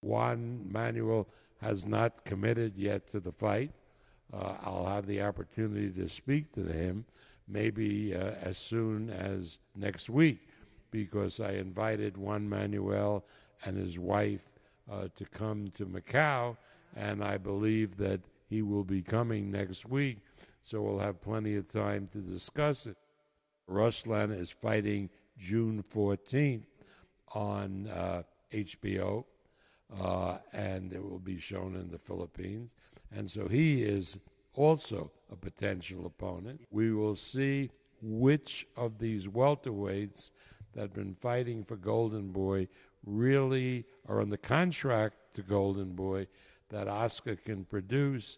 Juan Manuel has not committed yet to the fight. I'll have the opportunity to speak to him maybe as soon as next week because I invited Juan Manuel and his wife to come to Macau, and I believe that he will be coming next week, so we'll have plenty of time to discuss it. Ruslan is fighting June 14th on HBO, and it will be shown in the Philippines. And so he is also a potential opponent. We will see which of these welterweights that have been fighting for Golden Boy really are on the contract to Golden Boy that Oscar can produce,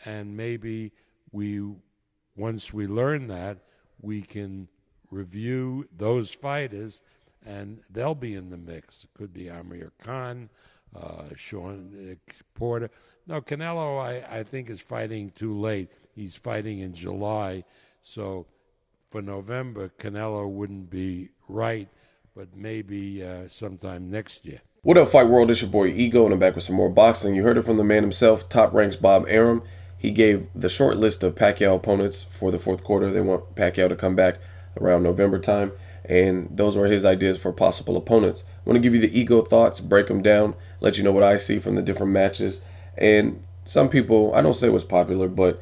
and maybe we, once we learn that, we can review those fighters, and they'll be in the mix. It could be Amir Khan, Sean Porter. No, Canelo, I think, is fighting too late. He's fighting in July, so for November, Canelo wouldn't be right, but maybe sometime next year. What up, Fight World? It's your boy Ego, and I'm back with some more boxing. You heard it from the man himself, Top Ranks Bob Arum. He gave the short list of Pacquiao opponents for the fourth quarter. They want Pacquiao to come back around November time, and those were his ideas for possible opponents. I want to give you the Ego thoughts, break them down, let you know what I see from the different matches. And some people, I don't say what's popular, but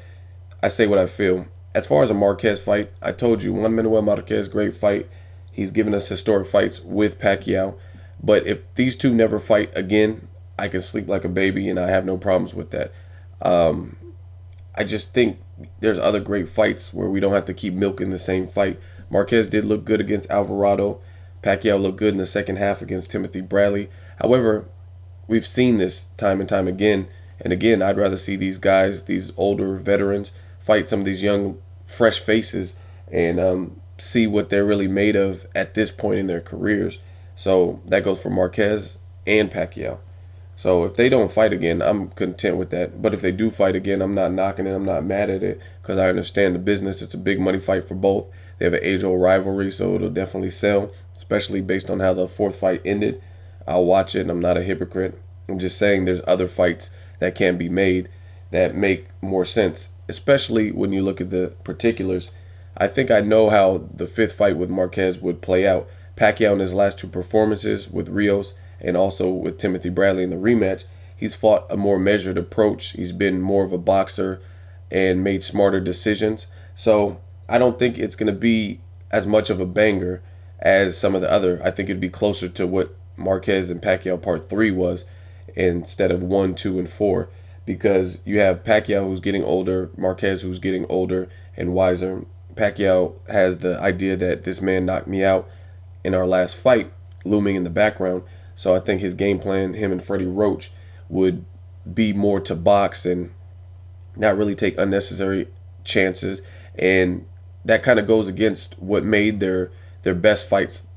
I say what I feel. As far as a Marquez fight, I told you, Juan Manuel Marquez, great fight. He's given us historic fights with Pacquiao. But if these two never fight again, I can sleep like a baby, and I have no problems with that. Um, I just think there's other great fights where we don't have to keep milking the same fight. Marquez did look good against Alvarado. Pacquiao looked good in the second half against Timothy Bradley. However, we've seen this time and time again. And again, I'd rather see these guys, these older veterans, fight some of these young, fresh faces and see what they're really made of at this point in their careers. So that goes for Marquez and Pacquiao. So if they don't fight again, I'm content with that. But if they do fight again, I'm not knocking it. I'm not mad at it because I understand the business. It's a big money fight for both. They have an age-old rivalry, so it'll definitely sell, especially based on how the fourth fight ended. I'll watch it. I'm not a hypocrite. I'm just saying there's other fights that can be made that make more sense, especially when you look at the particulars. I think I know how the fifth fight with Marquez would play out. Pacquiao in his last two performances with Rios and also with Timothy Bradley in the rematch, he's fought a more measured approach. He's been more of a boxer and made smarter decisions. So I don't think it's going to be as much of a banger as some of the other. I think it'd be closer to what Marquez and Pacquiao Part 3 was instead of 1, 2, and 4, because you have Pacquiao who's getting older, Marquez who's getting older and wiser. Pacquiao has the idea that this man knocked me out in our last fight looming in the background. So I think his game plan, him and Freddie Roach, would be more to box and not really take unnecessary chances. And that kind of goes against what made their best fights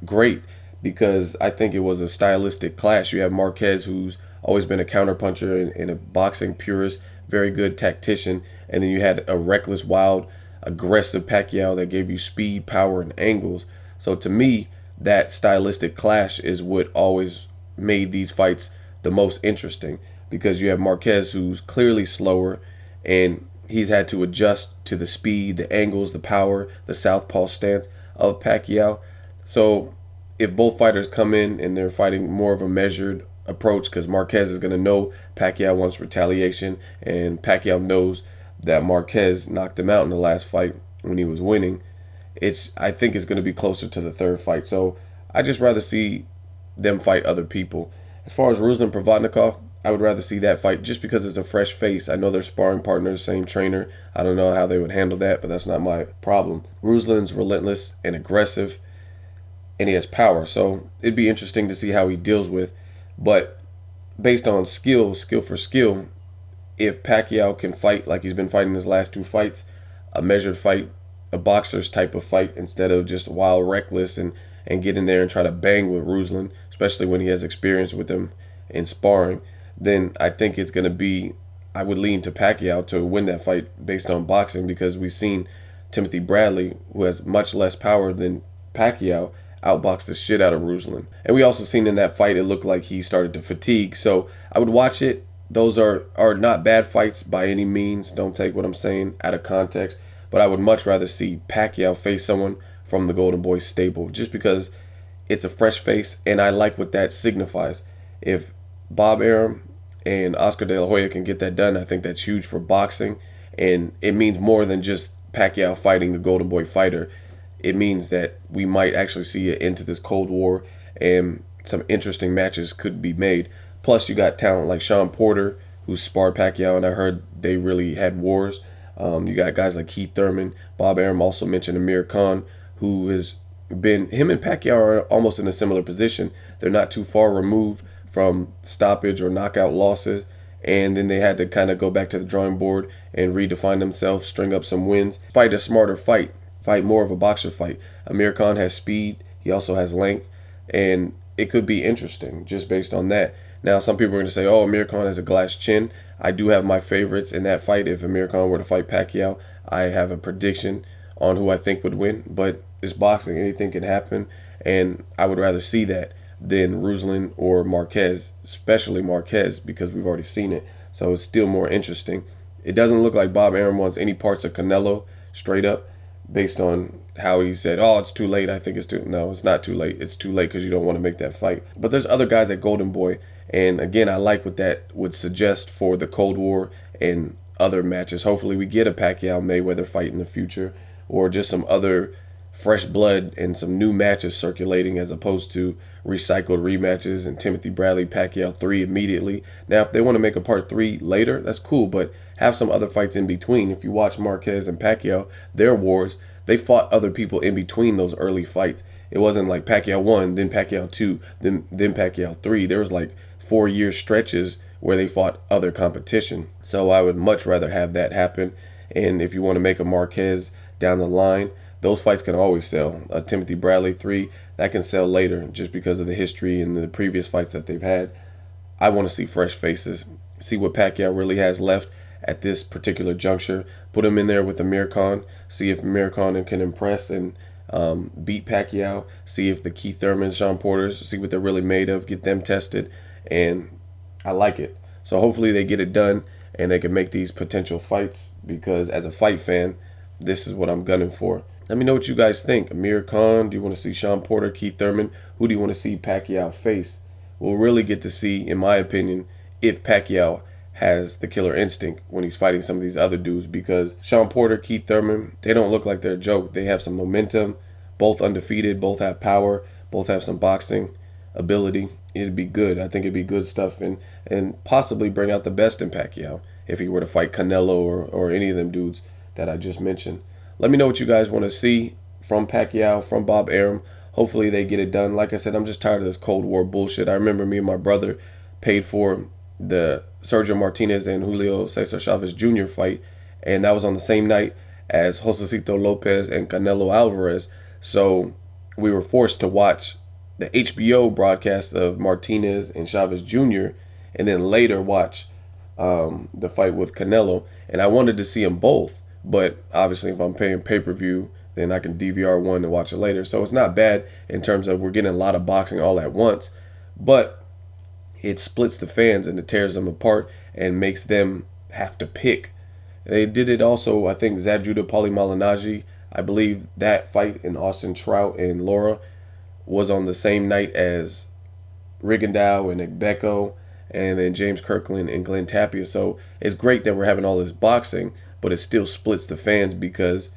great, because I think it was a stylistic clash. You have Marquez, who's always been a counterpuncher and a boxing purist, very good tactician, and then you had a reckless, wild, aggressive Pacquiao that gave you speed, power, and angles. So to me, that stylistic clash is what always made these fights the most interesting, because you have Marquez, who's clearly slower, and he's had to adjust to the speed, the angles, the power, the southpaw stance of Pacquiao. So if both fighters come in and they're fighting more of a measured approach, because Marquez is going to know Pacquiao wants retaliation, and Pacquiao knows that Marquez knocked him out in the last fight when he was winning, I think it's going to be closer to the third fight. So I just rather see them fight other people. As far as Ruslan Provodnikov, I would rather see that fight just because it's a fresh face. I know they're sparring partners, same trainer. I don't know how they would handle that, but that's not my problem. Ruslan's relentless and aggressive, and he has power. So it'd be interesting to see how he deals with. But based on skill for skill, if Pacquiao can fight like he's been fighting his last two fights, a measured fight, a boxer's type of fight, instead of just wild, reckless, and get in there and try to bang with Ruslan, especially when he has experience with him in sparring, then I think it's going to be, I would lean to Pacquiao to win that fight based on boxing, because we've seen Timothy Bradley, who has much less power than Pacquiao, outbox the shit out of Ruslan. And we also seen in that fight, it looked like he started to fatigue. So I would watch it. Those are not bad fights by any means. Don't take what I'm saying out of context. But I would much rather see Pacquiao face someone from the Golden Boy stable, just because it's a fresh face, and I like what that signifies. If Bob Arum and Oscar De La Hoya can get that done, I think that's huge for boxing, and it means more than just Pacquiao fighting the Golden Boy fighter. It means that we might actually see an end to this Cold War, and some interesting matches could be made. Plus, you got talent like Sean Porter, who sparred Pacquiao, and I heard they really had wars. You got guys like Keith Thurman. Bob Arum also mentioned Amir Khan, who has been, him and Pacquiao are almost in a similar position. They're not too far removed from stoppage or knockout losses, and then they had to kind of go back to the drawing board and redefine themselves, string up some wins, fight a smarter fight more of a boxer fight. Amir Khan has speed, he also has length, and it could be interesting just based on that. Now, some people are going to say, oh, Amir Khan has a glass chin. I do have my favorites in that fight. If Amir Khan were to fight Pacquiao, I have a prediction on who I think would win, but it's boxing, anything can happen, and I would rather see that than Ruslan or Marquez, especially Marquez, because we've already seen it, so it's still more interesting. It doesn't look like Bob Arum wants any parts of Canelo, straight up, based on how he said, oh, it's too late. I think it's too, no, it's not too late. It's too late because you don't want to make that fight. But there's other guys at Golden Boy, and again, I like what that would suggest for the Cold War and other matches. Hopefully we get a Pacquiao Mayweather fight in the future, or just some other fresh blood and some new matches circulating, as opposed to recycled rematches and Timothy Bradley Pacquiao 3 immediately. Now, if they want to make a part 3 later, that's cool, but have some other fights in between. If you watch Marquez and Pacquiao, their wars, they fought other people in between those early fights. It wasn't like Pacquiao 1, then Pacquiao 2, then Pacquiao 3. There was like 4-year stretches where they fought other competition. So I would much rather have that happen. And if you want to make a Marquez down the line, those fights can always sell. Timothy Bradley 3, that can sell later just because of the history and the previous fights that they've had. I want to see fresh faces, see what Pacquiao really has left at this particular juncture. Put him in there with Amir Khan, see if Amir Khan can impress and beat Pacquiao, see if the Keith Thurmans, Sean Porters, see what they're really made of, get them tested, and I like it. So hopefully they get it done and they can make these potential fights, because as a fight fan, this is what I'm gunning for. Let me know what you guys think. Amir Khan, do you want to see Sean Porter, Keith Thurman? Who do you want to see Pacquiao face? We'll really get to see, in my opinion, if Pacquiao has the killer instinct when he's fighting some of these other dudes, because Sean Porter, Keith Thurman, they don't look like they're a joke. They have some momentum, both undefeated, both have power, both have some boxing ability. It'd be good. I think it'd be good stuff, and possibly bring out the best in Pacquiao if he were to fight Canelo or any of them dudes that I just mentioned. Let me know what you guys want to see from Pacquiao, from Bob Arum. Hopefully they get it done. Like I said, I'm just tired of this Cold War bullshit. I remember me and my brother paid for the Sergio Martinez and Julio Cesar Chavez Jr. fight, and that was on the same night as Josecito Lopez and Canelo Alvarez. So we were forced to watch the HBO broadcast of Martinez and Chavez Jr. and then later watch the fight with Canelo. And I wanted to see them both, but obviously if I'm paying pay-per-view, then I can DVR one and watch it later. So it's not bad in terms of we're getting a lot of boxing all at once, but it splits the fans and it tears them apart and makes them have to pick. They did it also, I think, Zab Judah, Paulie Malignaggi. I believe that fight in Austin Trout and Laura was on the same night as Rigondeaux and Igbeko, and then James Kirkland and Glenn Tapia. So it's great that we're having all this boxing, but it still splits the fans because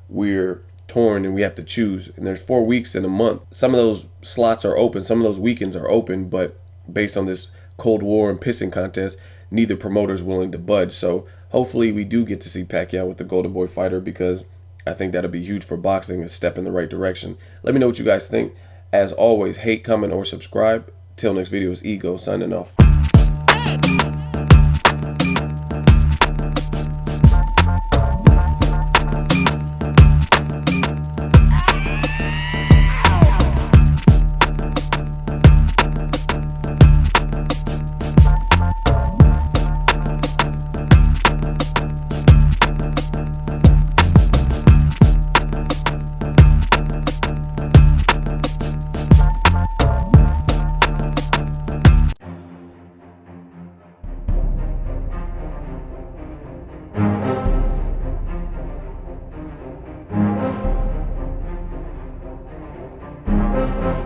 we're torn and we have to choose. And there's 4 weeks in a month. Some of those slots are open, some of those weekends are open, but based on this Cold War and pissing contest, neither promoter's willing to budge. So hopefully we do get to see Pacquiao with the Golden Boy fighter, because I think that'll be huge for boxing, a step in the right direction. Let me know what you guys think. As always, hate, comment, or subscribe. Till next video, is Ego signing off.